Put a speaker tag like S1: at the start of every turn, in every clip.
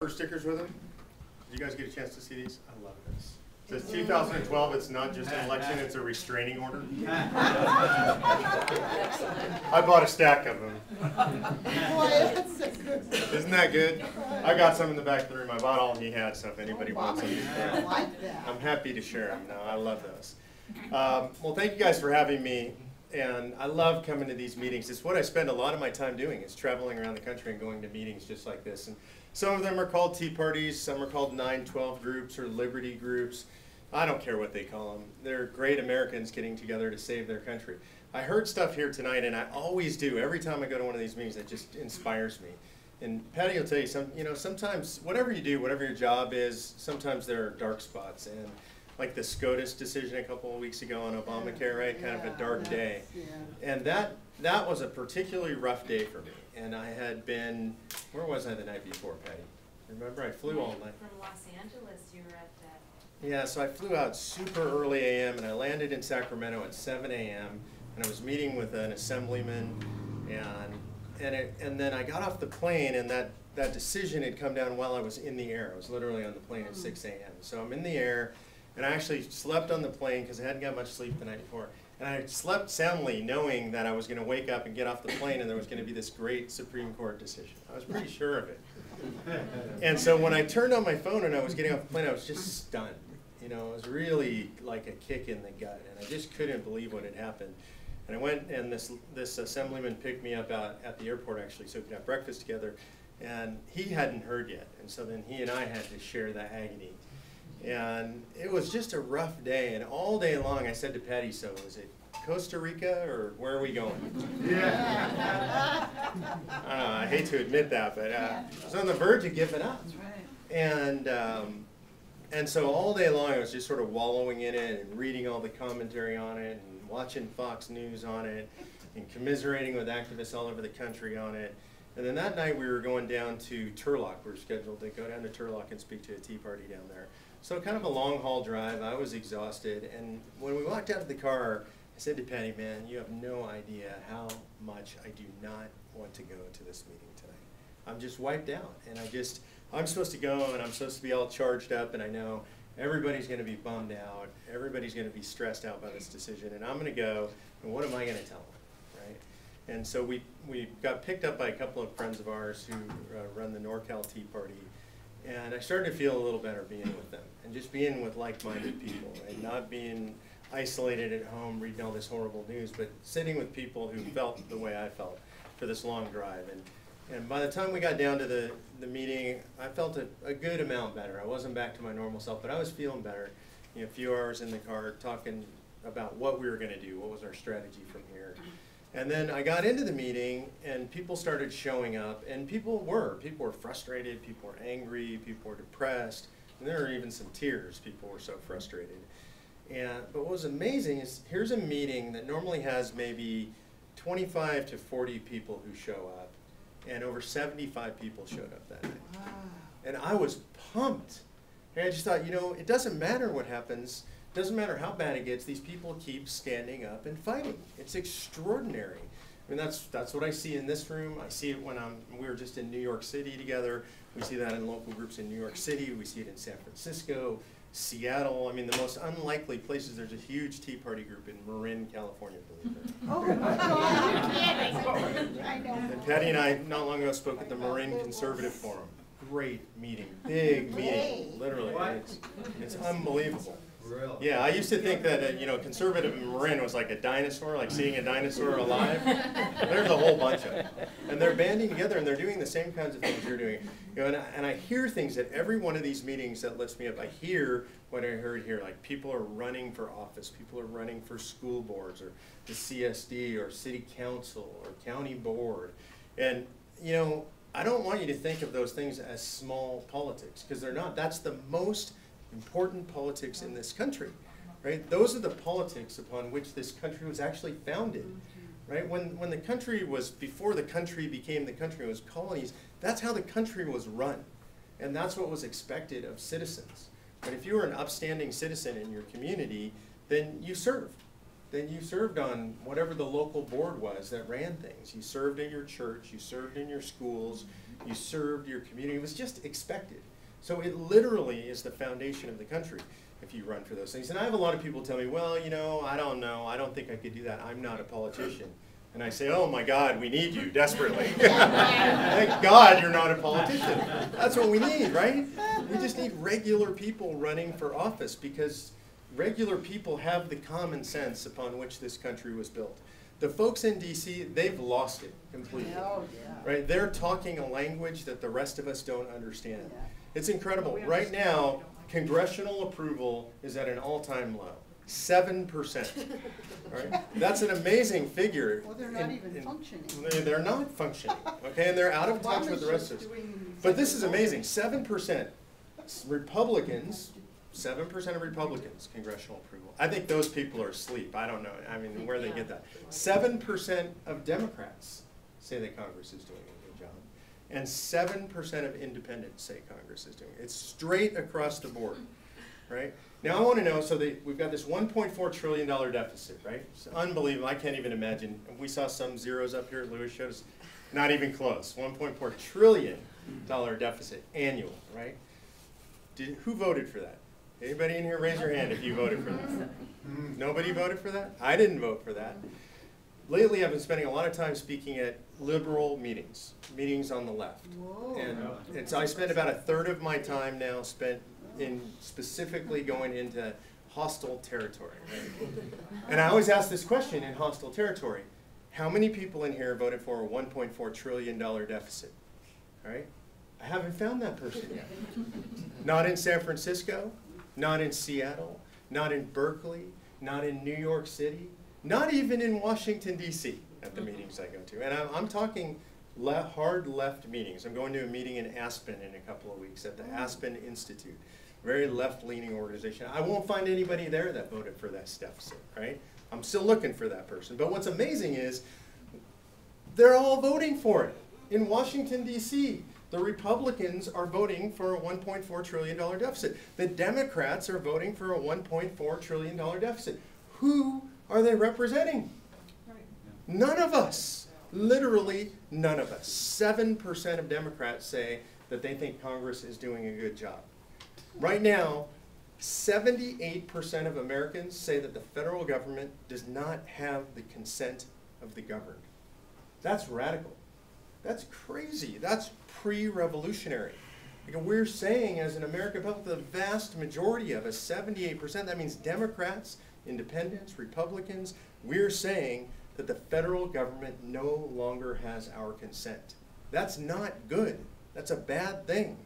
S1: Stickers with them. Did you guys get a chance to see these? I love this. It says 2012, it's not just an election, it's a restraining order. I bought a stack of them. Isn't that good? I got some in the back of the room. I bought all he had, so if anybody wants them, I'm happy to share them. No, I love those. Well, thank you guys for having me. And I love coming to these meetings. It's what I spend a lot of my time doing, is traveling around the country and going to meetings just like this. And some of them are called tea parties, some are called 9/12 groups or liberty groups. I don't care what they call them. They're great Americans getting together to save their country. I heard stuff here tonight, and I always do. Every time I go to one of these meetings, it just inspires me. And Patty will tell you, sometimes whatever you do, whatever your job is, sometimes there are dark spots. And like the SCOTUS decision a couple of weeks ago on Obamacare, right? Kind of a dark day. And that was a particularly rough day for me. And I had been, where was I the night before, Patty? Remember, I flew all night.
S2: From Los Angeles, you were at that.
S1: Yeah, so I flew out super early a.m. and I landed in Sacramento at 7 a.m. and I was meeting with an assemblyman, and then I got off the plane, and that decision had come down while I was in the air. I was literally on the plane at 6 a.m. So I'm in the air, and I actually slept on the plane because I hadn't got much sleep the night before. And I slept soundly knowing that I was going to wake up and get off the plane and there was going to be this great Supreme Court decision. I was pretty sure of it. And so when I turned on my phone and I was getting off the plane, I was just stunned. You know, it was really like a kick in the gut, and I just couldn't believe what had happened. And I went, and this assemblyman picked me up out at the airport, actually, so we could have breakfast together. And he hadn't heard yet, and so then he and I had to share the agony. And it was just a rough day, and all day long I said to Patty, so is it Costa Rica or where are we going? Yeah. I hate to admit that, but I was on the verge of giving up. That's right. And so all day long I was just sort of wallowing in it and reading all the commentary on it and watching Fox News on it and commiserating with activists all over the country on it. And then that night we were going down to Turlock. We were scheduled to go down to Turlock and speak to a tea party down there. So kind of a long haul drive. I was exhausted, and when we walked out of the car, I said to Patty, man, you have no idea how much I do not want to go to this meeting tonight. I'm just wiped out, and I'm supposed to go, and I'm supposed to be all charged up, and I know everybody's going to be bummed out, everybody's going to be stressed out by this decision, and I'm going to go, and what am I going to tell them, right? And so we got picked up by a couple of friends of ours who run the NorCal Tea Party. And I started to feel a little better being with them and just being with like-minded people and not being isolated at home reading all this horrible news, but sitting with people who felt the way I felt for this long drive. And by the time we got down to the meeting, I felt a good amount better. I wasn't back to my normal self, but I was feeling better. You know, a few hours in the car talking about what we were going to do, what was our strategy from here. And then I got into the meeting, and people started showing up, and people were frustrated, people were angry, people were depressed, and there were even some tears. People were so frustrated. But what was amazing is here's a meeting that normally has maybe 25 to 40 people who show up, and over 75 people showed up that night. Wow. And I was pumped. And I just thought, you know, it doesn't matter what happens. Doesn't matter how bad it gets, these people keep standing up and fighting. It's extraordinary. I mean, that's what I see in this room. I see it when we were just in New York City together. We see that in local groups in New York City. We see it in San Francisco, Seattle. I mean, the most unlikely places. There's a huge Tea Party group in Marin, California, believe it.
S3: Oh, my God. I know.
S1: And Patty and I not long ago spoke at the Marin Conservative Forum. Great meeting, big meeting, literally. It's unbelievable. Really? Yeah, I used to think that conservative in Marin was like a dinosaur, like seeing a dinosaur alive. There's a whole bunch of them, and they're banding together and they're doing the same kinds of things you're doing. You know, and I hear things at every one of these meetings that lifts me up. I hear what I heard here, like people are running for office, people are running for school boards or the CSD or city council or county board, and you know, I don't want you to think of those things as small politics, because they're not. That's the most important politics in this country, right? Those are the politics upon which this country was actually founded, right? When the country was, before the country became the country, it was colonies, that's how the country was run. And that's what was expected of citizens. But if you were an upstanding citizen in your community, then you served. Then you served on whatever the local board was that ran things. You served in your church, you served in your schools, you served your community. It was just expected. So it literally is the foundation of the country if you run for those things. And I have a lot of people tell me, well, you know, I don't think I could do that. I'm not a politician. And I say, oh my God, we need you desperately. Thank God you're not a politician. That's what we need, right? We just need regular people running for office because regular people have the common sense upon which this country was built. The folks in DC, they've lost it completely.
S3: Oh, yeah.
S1: Right? They're talking a language that the rest of us don't understand.
S3: Yeah.
S1: It's incredible. Right now, congressional approval is at an all-time low. 7%. Right? That's an amazing figure.
S3: Well, they're not even functioning.
S1: They're not functioning. Okay, and they're out of touch with the rest of us. But this is amazing. 7% Republicans. 7% of Republicans, congressional approval. I think those people are asleep. I don't know. I mean, where they get that. 7% of Democrats say that Congress is doing a good job. And 7% of independents say Congress is doing it. It's straight across the board, right? Now I want to know, so we've got this $1.4 trillion deficit, right? It's unbelievable. I can't even imagine. We saw some zeros up here. Lewis showed us. Not even close. $1.4 trillion deficit annual, right? Who voted for that? Anybody in here raise your hand if you voted for that? Nobody voted for that? I didn't vote for that. Lately I've been spending a lot of time speaking at liberal meetings on the left.
S3: Whoa.
S1: And I spend about a third of my time now spent in specifically going into hostile territory. Right? And I always ask this question in hostile territory. How many people in here voted for a $1.4 trillion deficit? All right? I haven't found that person yet. Not in San Francisco, not in Seattle, not in Berkeley, not in New York City, not even in Washington, D.C. at the meetings I go to. And I'm talking hard left meetings. I'm going to a meeting in Aspen in a couple of weeks at the Aspen Institute, very left-leaning organization. I won't find anybody there that voted for that deficit, right? I'm still looking for that person. But what's amazing is they're all voting for it. In Washington, D.C., the Republicans are voting for a $1.4 trillion deficit. The Democrats are voting for a $1.4 trillion deficit. Who are they representing? None of us. Literally none of us. 7% of Democrats say that they think Congress is doing a good job. Right now, 78% of Americans say that the federal government does not have the consent of the governed. That's radical. That's crazy. That's pre-revolutionary. Like we're saying as an American public, the vast majority of us, 78%, that means Democrats, independents, Republicans, we're saying that the federal government no longer has our consent. That's not good. That's a bad thing.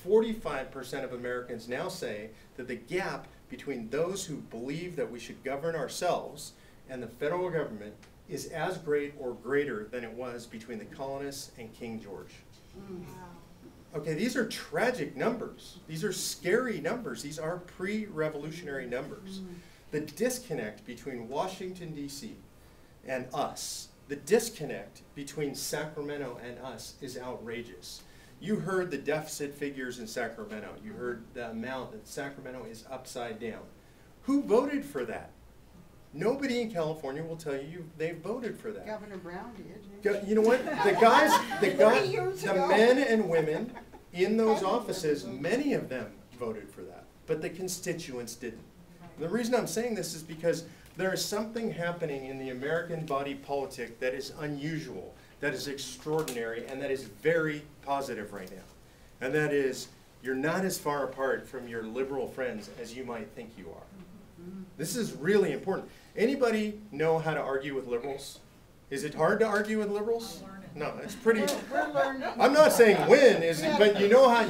S1: 45% of Americans now say that the gap between those who believe that we should govern ourselves and the federal government is as great or greater than it was between the colonists and King George. Okay, these are tragic numbers. These are scary numbers. These are pre-revolutionary numbers. The disconnect between Washington, D.C. and us, the disconnect between Sacramento and us is outrageous. You heard the deficit figures in Sacramento. You heard the amount that Sacramento is upside down. Who voted for that? Nobody in California will tell you they voted for that.
S3: Governor Brown did.
S1: You know what? The men and women in those offices, many of them voted for that, but the constituents didn't. And the reason I'm saying this is because there is something happening in the American body politic that is unusual, that is extraordinary, and that is very positive right now. And that is, you're not as far apart from your liberal friends as you might think you are. This is really important. Anybody know how to argue with liberals? Is it hard to argue with liberals? No, it's pretty.
S3: We're learning.
S1: I'm not saying win, but you know how,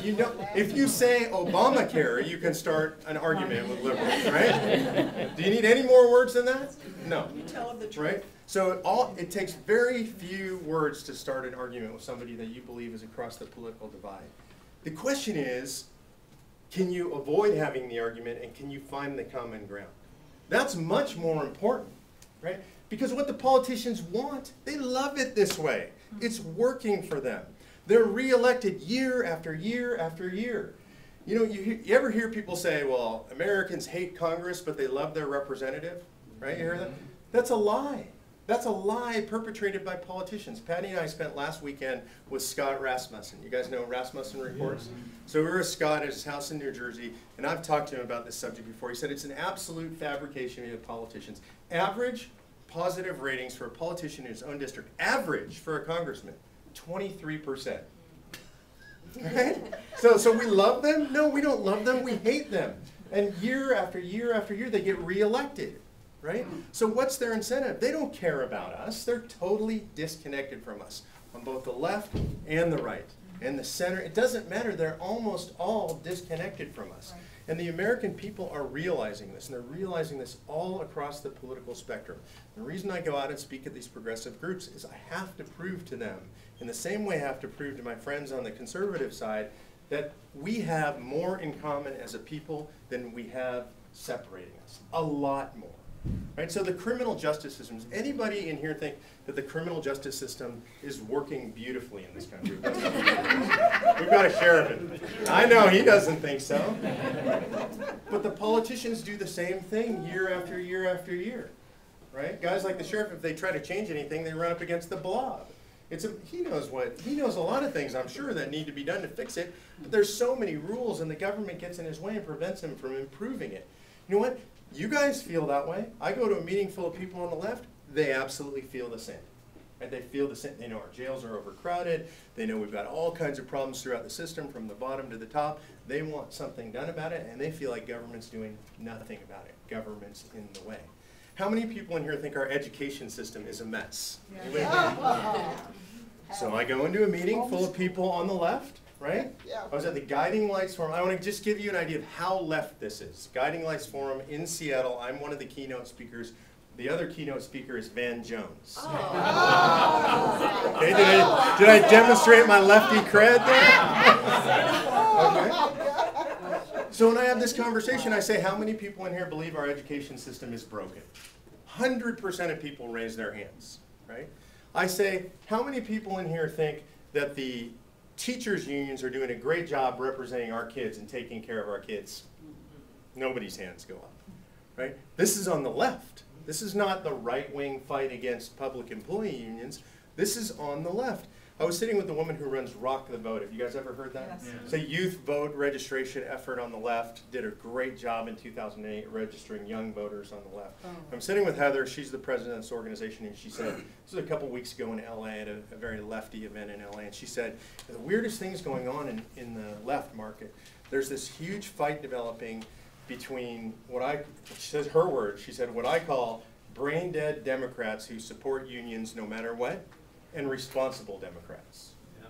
S1: if you say Obamacare, you can start an argument with liberals, right? Do you need any more words than that? No.
S4: You tell them the truth.
S1: Right? So it takes very few words to start an argument with somebody that you believe is across the political divide. The question is, can you avoid having the argument and can you find the common ground? That's much more important, right? Because what the politicians want, they love it this way. It's working for them. They're reelected year after year after year. You know, you ever hear people say, well, Americans hate Congress, but they love their representative, right? You hear that? That's a lie. That's a lie perpetrated by politicians. Patty and I spent last weekend with Scott Rasmussen. You guys know Rasmussen reports? So we were with Scott at his house in New Jersey, and I've talked to him about this subject before. He said it's an absolute fabrication of politicians. Average positive ratings for a politician in his own district, average for a congressman, 23%. Right? So we love them? No, we don't love them. We hate them. And year after year after year, they get reelected. Right? So what's their incentive? They don't care about us. They're totally disconnected from us on both the left and the right and the center. It doesn't matter. They're almost all disconnected from us. Right. And the American people are realizing this, and they're realizing this all across the political spectrum. The reason I go out and speak at these progressive groups is I have to prove to them, in the same way I have to prove to my friends on the conservative side, that we have more in common as a people than we have separating us. A lot more. Right, so the criminal justice system, does anybody in here think that the criminal justice system is working beautifully in this country? We've got a sheriff in. I know he doesn't think so. But the politicians do the same thing year after year after year. Right? Guys like the sheriff, if they try to change anything, they run up against the blob. He knows a lot of things, I'm sure, that need to be done to fix it, but there's so many rules, and the government gets in his way and prevents him from improving it. You know what? You guys feel that way. I go to a meeting full of people on the left, they absolutely feel the same. And they feel the same. They know our jails are overcrowded. They know we've got all kinds of problems throughout the system from the bottom to the top. They want something done about it, and they feel like government's doing nothing about it. Government's in the way. How many people in here think our education system is a mess? Yeah. So I go into a meeting full of people on the left, right? Yeah. I was at the Guiding Lights Forum. I want to just give you an idea of how left this is. Guiding Lights Forum in Seattle. I'm one of the keynote speakers. The other keynote speaker is Van Jones. Oh. Okay, did I demonstrate my lefty cred there? Okay. So when I have this conversation, I say, how many people in here believe our education system is broken? 100% of people raise their hands, right? I say, how many people in here think that the teachers' unions are doing a great job representing our kids and taking care of our kids? Nobody's hands go up, right? This is on the left. This is not the right-wing fight against public employee unions. This is on the left. I was sitting with the woman who runs Rock the Vote. Have you guys ever heard that? Yes. Yeah. It's a youth vote registration effort on the left. Did a great job in 2008 registering young voters on the left. Oh. I'm sitting with Heather. She's the president of this organization, and she said, this was a couple weeks ago in LA at a very lefty event in LA, and she said, the weirdest things going on in the left market, there's this huge fight developing between she says her words, she said, what I call brain-dead Democrats who support unions no matter what, and responsible Democrats. Yeah.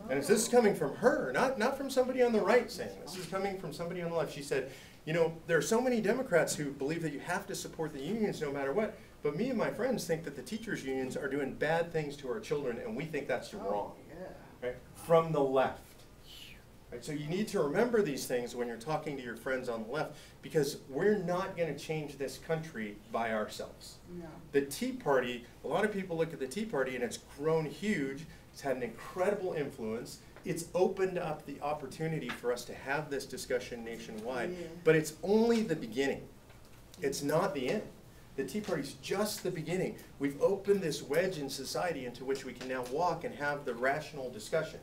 S1: And this is coming from her, not from somebody on the right saying this. This is coming from somebody on the left. She said, you know, there are so many Democrats who believe that you have to support the unions no matter what, but me and my friends think that the teachers' unions are doing bad things to our children, and we think that's wrong. Yeah. Right? From the left. Right? So you need to remember these things when you're talking to your friends on the left, because we're not going to change this country by ourselves. No. The Tea Party, a lot of people look at the Tea Party and it's grown huge. It's had an incredible influence. It's opened up the opportunity for us to have this discussion nationwide, yeah. But it's only the beginning. It's not the end. The Tea Party's just the beginning. We've opened this wedge in society into which we can now walk and have the rational discussion.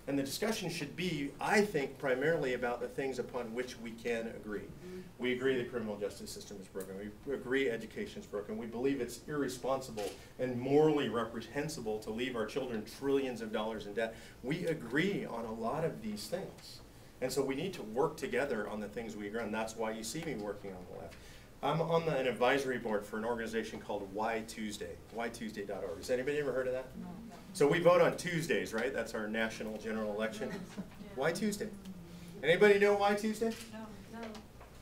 S1: And the discussion should be, I think, primarily about the things upon which we can agree. Mm-hmm. We agree the criminal justice system is broken. We agree education is broken. We believe it's irresponsible and morally reprehensible to leave our children trillions of dollars in debt. We agree on a lot of these things. And so we need to work together on the things we agree on. That's why you see me working on the left. I'm on an advisory board for an organization called Why Tuesday, whytuesday.org. Has anybody ever heard of that? No. So we vote on Tuesdays, right? That's our national general election. Yeah. Why Tuesday? Anybody know Why Tuesday? No.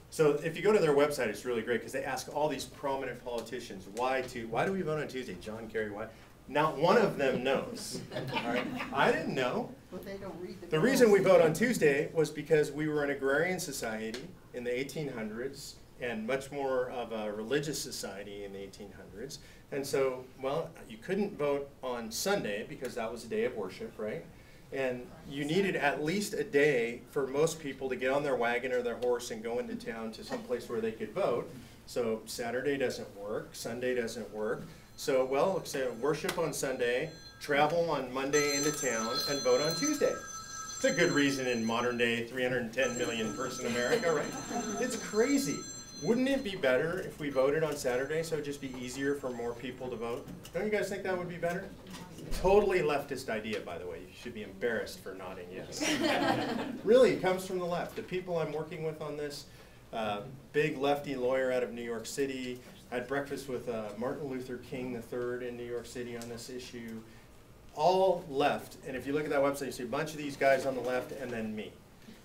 S1: So if you go to their website, it's really great because they ask all these prominent politicians, why do we vote on Tuesday? John Kerry, why? Not one of them knows. All right? I didn't know. But they don't read the reason we vote on Tuesday was because we were an agrarian society in the 1800s. And much more of a religious society in the 1800s. And so, well, you couldn't vote on Sunday because that was a day of worship, right? And you needed at least a day for most people to get on their wagon or their horse and go into town to some place where they could vote. So Saturday doesn't work, Sunday doesn't work. So, well, say worship on Sunday, travel on Monday into town, and vote on Tuesday. It's a good reason in modern day 310 million person America, right? It's crazy. Wouldn't it be better if we voted on Saturday so it'd just be easier for more people to vote? Don't you guys think that would be better? Totally leftist idea, by the way. You should be embarrassed for nodding yes. Really, it comes from the left. The people I'm working with on this, big lefty lawyer out of New York City. I had breakfast with Martin Luther King III in New York City on this issue. All left. And if you look at that website, you see a bunch of these guys on the left and then me.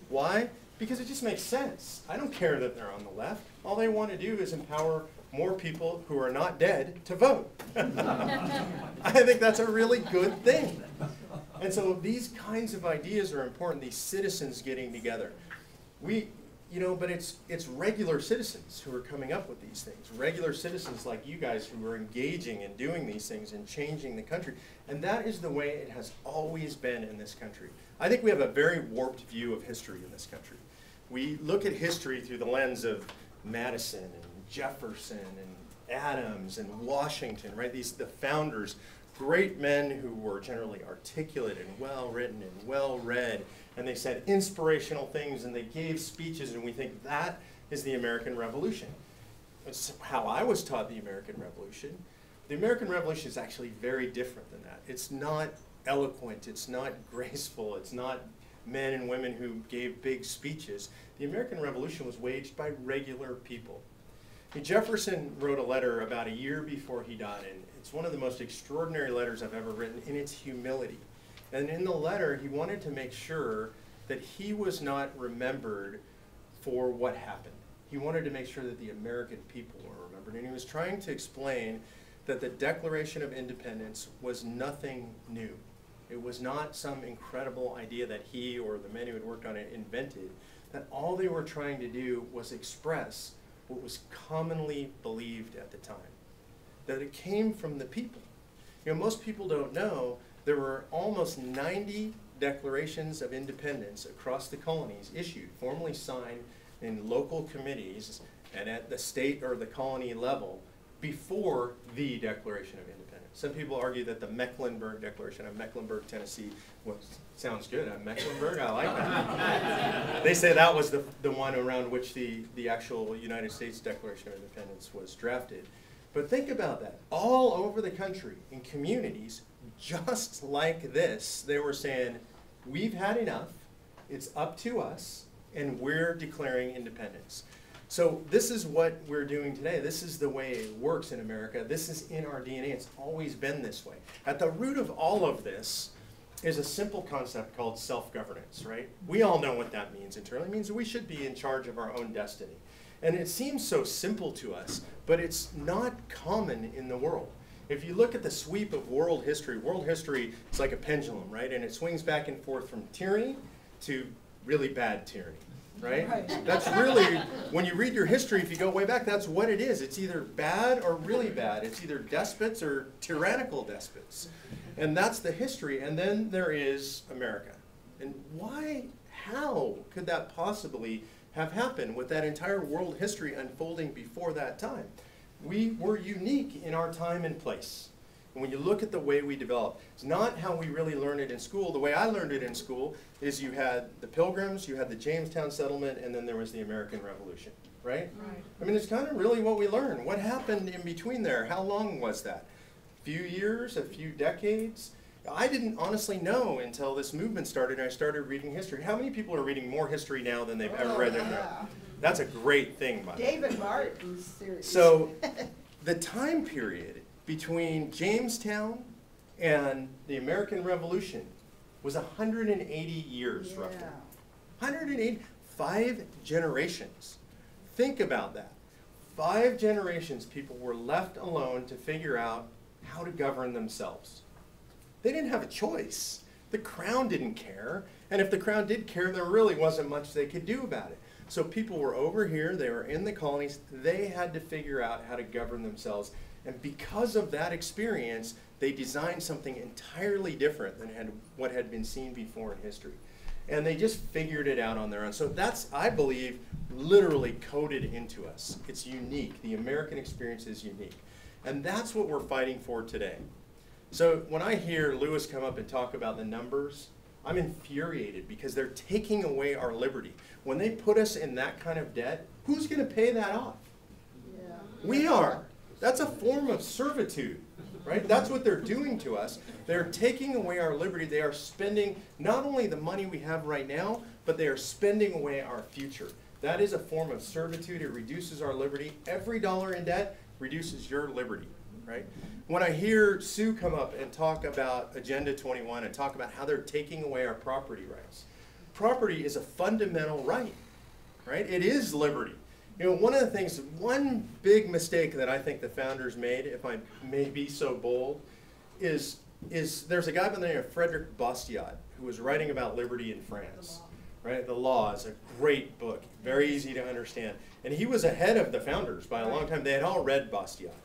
S1: Why? Because it just makes sense. I don't care that they're on the left. All they want to do is empower more people who are not dead to vote. I think that's a really good thing. And so these kinds of ideas are important, these citizens getting together. But it's regular citizens who are coming up with these things. Regular citizens like you guys who are engaging and doing these things and changing the country. And that is the way it has always been in this country. I think we have a very warped view of history in this country. We look at history through the lens of Madison and Jefferson and Adams and Washington, right? The founders, great men who were generally articulate and well-written and well-read, and they said inspirational things and they gave speeches, and we think that is the American Revolution. It's how I was taught the American Revolution. The American Revolution is actually very different than that. It's not eloquent, it's not graceful, it's not men and women who gave big speeches. The American Revolution was waged by regular people. Jefferson wrote a letter about a year before he died, and it's one of the most extraordinary letters I've ever written in its humility. And in the letter, he wanted to make sure that he was not remembered for what happened. He wanted to make sure that the American people were remembered, and he was trying to explain that the Declaration of Independence was nothing new. It was not some incredible idea that he or the men who had worked on it invented, that all they were trying to do was express what was commonly believed at the time, that it came from the people. Most people don't know there were almost 90 declarations of independence across the colonies issued, formally signed in local committees and at the state or the colony level before the Declaration of Independence. Some people argue that the Mecklenburg Declaration of Mecklenburg, Tennessee, sounds good. Mecklenburg, I like that. They say that was the one around which the actual United States Declaration of Independence was drafted. But think about that. All over the country, in communities just like this, they were saying, we've had enough, it's up to us, and we're declaring independence. So this is what we're doing today. This is the way it works in America. This is in our DNA. It's always been this way. At the root of all of this is a simple concept called self-governance, right? We all know what that means internally. It means that we should be in charge of our own destiny. And it seems so simple to us, but it's not common in the world. If you look at the sweep of world history is like a pendulum, right? And it swings back and forth from tyranny to really bad tyranny. Right? That's really, when you read your history, if you go way back, that's what it is. It's either bad or really bad. It's either despots or tyrannical despots. And that's the history. And then there is America. And how could that possibly have happened with that entire world history unfolding before that time? We were unique in our time and place. And when you look at the way we developed, it's not how we really learned it in school. The way I learned it in school is you had the Pilgrims, you had the Jamestown settlement, and then there was the American Revolution, right? I mean, it's kind of really what we learned. What happened in between there? How long was that? A few years, a few decades? I didn't honestly know until this movement started and I started reading history. How many people are reading more history now than they've ever read in their life? That's a great thing, by the way.
S3: David Martin's series.
S1: So the time period between Jamestown and the American Revolution was 180 years, roughly. 180, 5 generations. Think about that. 5 generations, people were left alone to figure out how to govern themselves. They didn't have a choice. The crown didn't care, and if the crown did care, there really wasn't much they could do about it. So people were over here, they were in the colonies, they had to figure out how to govern themselves. And because of that experience, they designed something entirely different than what had been seen before in history. And they just figured it out on their own. So that's, I believe, literally coded into us. It's unique. The American experience is unique. And that's what we're fighting for today. So when I hear Lewis come up and talk about the numbers, I'm infuriated because they're taking away our liberty. When they put us in that kind of debt, who's going to pay that off?
S3: Yeah.
S1: We are. That's a form of servitude, right? That's what they're doing to us. They're taking away our liberty. They are spending not only the money we have right now, but they are spending away our future. That is a form of servitude. It reduces our liberty. Every dollar in debt reduces your liberty, right? When I hear Sue come up and talk about Agenda 21 and talk about how they're taking away our property rights, property is a fundamental right, right? It is liberty. You know, one of the things, one big mistake that I think the founders made, if I may be so bold, is there's a guy by the name of Frederick Bastiat who was writing about liberty in France. Right? The Law is a great book, very easy to understand. And he was ahead of the founders by a long time. They had all read Bastiat.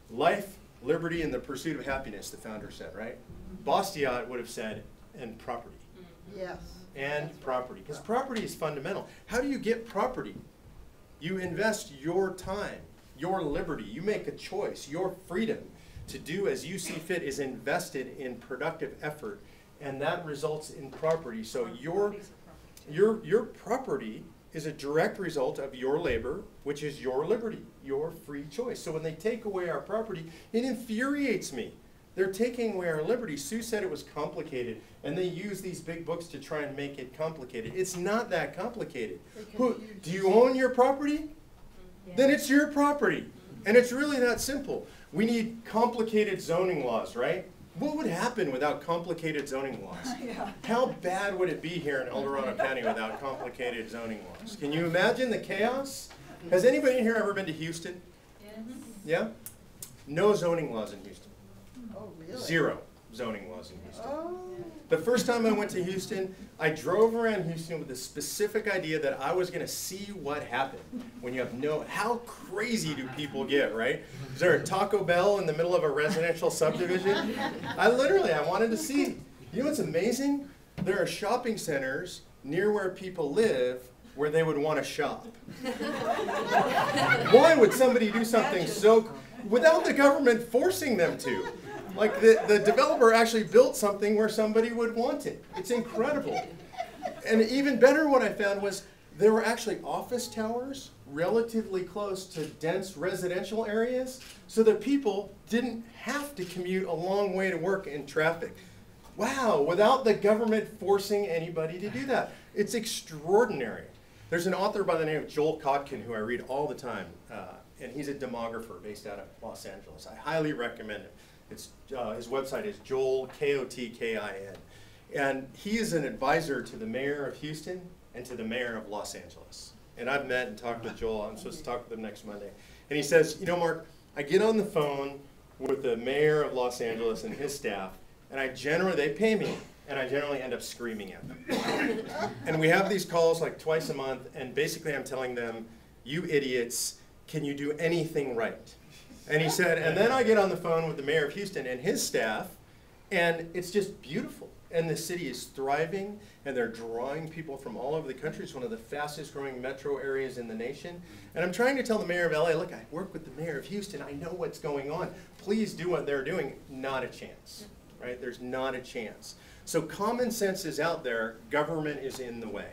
S1: Life, liberty, and the pursuit of happiness, the founder said, right? Bastiat would have said, and property.
S3: Yes.
S1: And property, because property is fundamental. How do you get property? You invest your time, your liberty. You make a choice. Your freedom to do as you see fit is invested in productive effort, and that results in property. So your property is a direct result of your labor, which is your liberty, your free choice. So when they take away our property, it infuriates me. They're taking away our liberty. Sue said it was complicated, and they use these big books to try and make it complicated. It's not that complicated. Do you own your property?
S2: Yeah.
S1: Then it's your property. And it's really that simple. We need complicated zoning laws, right? What would happen without complicated zoning laws?
S3: Yeah.
S1: How bad would it be here in El Dorado County without complicated zoning laws? Can you imagine the chaos? Has anybody in here ever been to Houston?
S2: Yes.
S1: Yeah? No zoning laws in Houston.
S3: Oh, really?
S1: 0 zoning laws in Houston.
S3: Oh.
S1: The first time I went to Houston, I drove around Houston with the specific idea that I was going to see what happened when you have how crazy do people get, right? Is there a Taco Bell in the middle of a residential subdivision? I wanted to see. You know what's amazing? There are shopping centers near where people live where they would want to shop. Why would somebody do something without the government forcing them to? Like the developer actually built something where somebody would want it. It's incredible. And even better, what I found was there were actually office towers relatively close to dense residential areas so that people didn't have to commute a long way to work in traffic. Wow, without the government forcing anybody to do that. It's extraordinary. There's an author by the name of Joel Kotkin who I read all the time, and he's a demographer based out of Los Angeles. I highly recommend him. His website is Joel, Kotkin. And he is an advisor to the mayor of Houston and to the mayor of Los Angeles. And I've met and talked with Joel. I'm supposed to talk with him next Monday. And he says, you know, Mark, I get on the phone with the mayor of Los Angeles and his staff, and they pay me, and I generally end up screaming at them. And we have these calls like twice a month, and basically I'm telling them, you idiots, can you do anything right? And he said, and then I get on the phone with the mayor of Houston and his staff, and it's just beautiful. And the city is thriving, and they're drawing people from all over the country. It's one of the fastest growing metro areas in the nation. And I'm trying to tell the mayor of LA, look, I work with the mayor of Houston. I know what's going on. Please do what they're doing. Not a chance, right? There's not a chance. So common sense is out there. Government is in the way.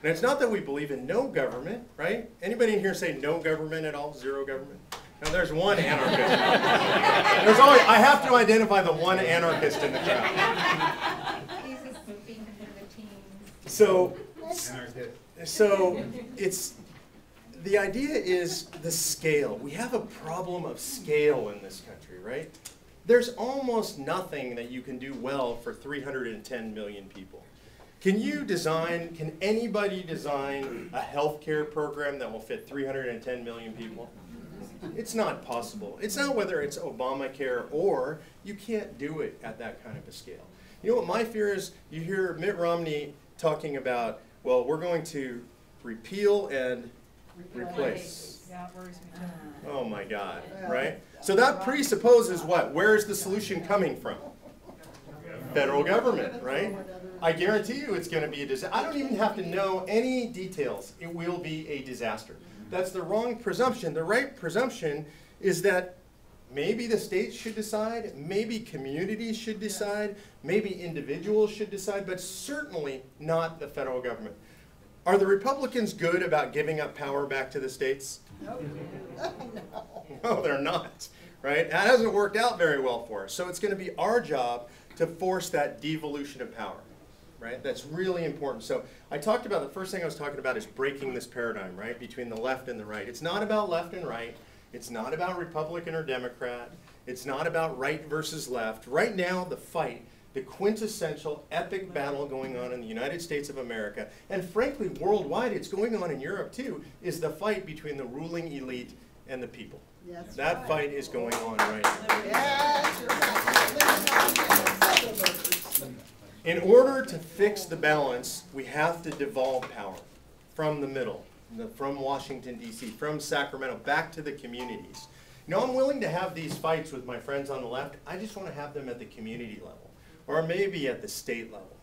S1: And it's not that we believe in no government, right? Anybody in here say no government at all? Zero government? Now there's one anarchist. I have to identify the one anarchist in the crowd.
S2: He's a speaking for the teens.
S1: So the idea is the scale. We have a problem of scale in this country, right? There's almost nothing that you can do well for 310 million people. Can anybody design a healthcare program that will fit 310 million people? It's not possible. It's not whether it's Obamacare or you can't do it at that kind of a scale. You know what my fear is? You hear Mitt Romney talking about, well, we're going to repeal and replace.
S3: Yeah, it worries me too.
S1: Oh my God, right? So that presupposes what? Where is the solution coming from? Federal government, right? I guarantee you it's going to be a disaster. I don't even have to know any details. It will be a disaster. That's the wrong presumption. The right presumption is that Maybe the states should decide, maybe communities should decide, maybe individuals should decide, but certainly not the federal government. Are the Republicans good about giving up power back to the states?
S3: No.
S1: No, they're not, right? That hasn't worked out very well for us. So it's going to be our job to force that devolution of power, right? That's really important. So I talked about, the first thing I was talking about is breaking this paradigm, right, between the left and the right. It's not about left and right. It's not about Republican or Democrat. It's not about right versus left. Right now, the fight, the quintessential epic battle going on in the United States of America, and frankly, worldwide, it's going on in Europe too, is the fight between the ruling elite and the people.
S3: Yes,
S1: That
S3: right.
S1: fight is going on right now.
S3: Yes, you're right.
S1: In order to fix the balance, we have to devolve power from the middle, from Washington, D.C., from Sacramento, back to the communities. You know, I'm willing to have these fights with my friends on the left. I just want to have them at the community level, or maybe at the state level.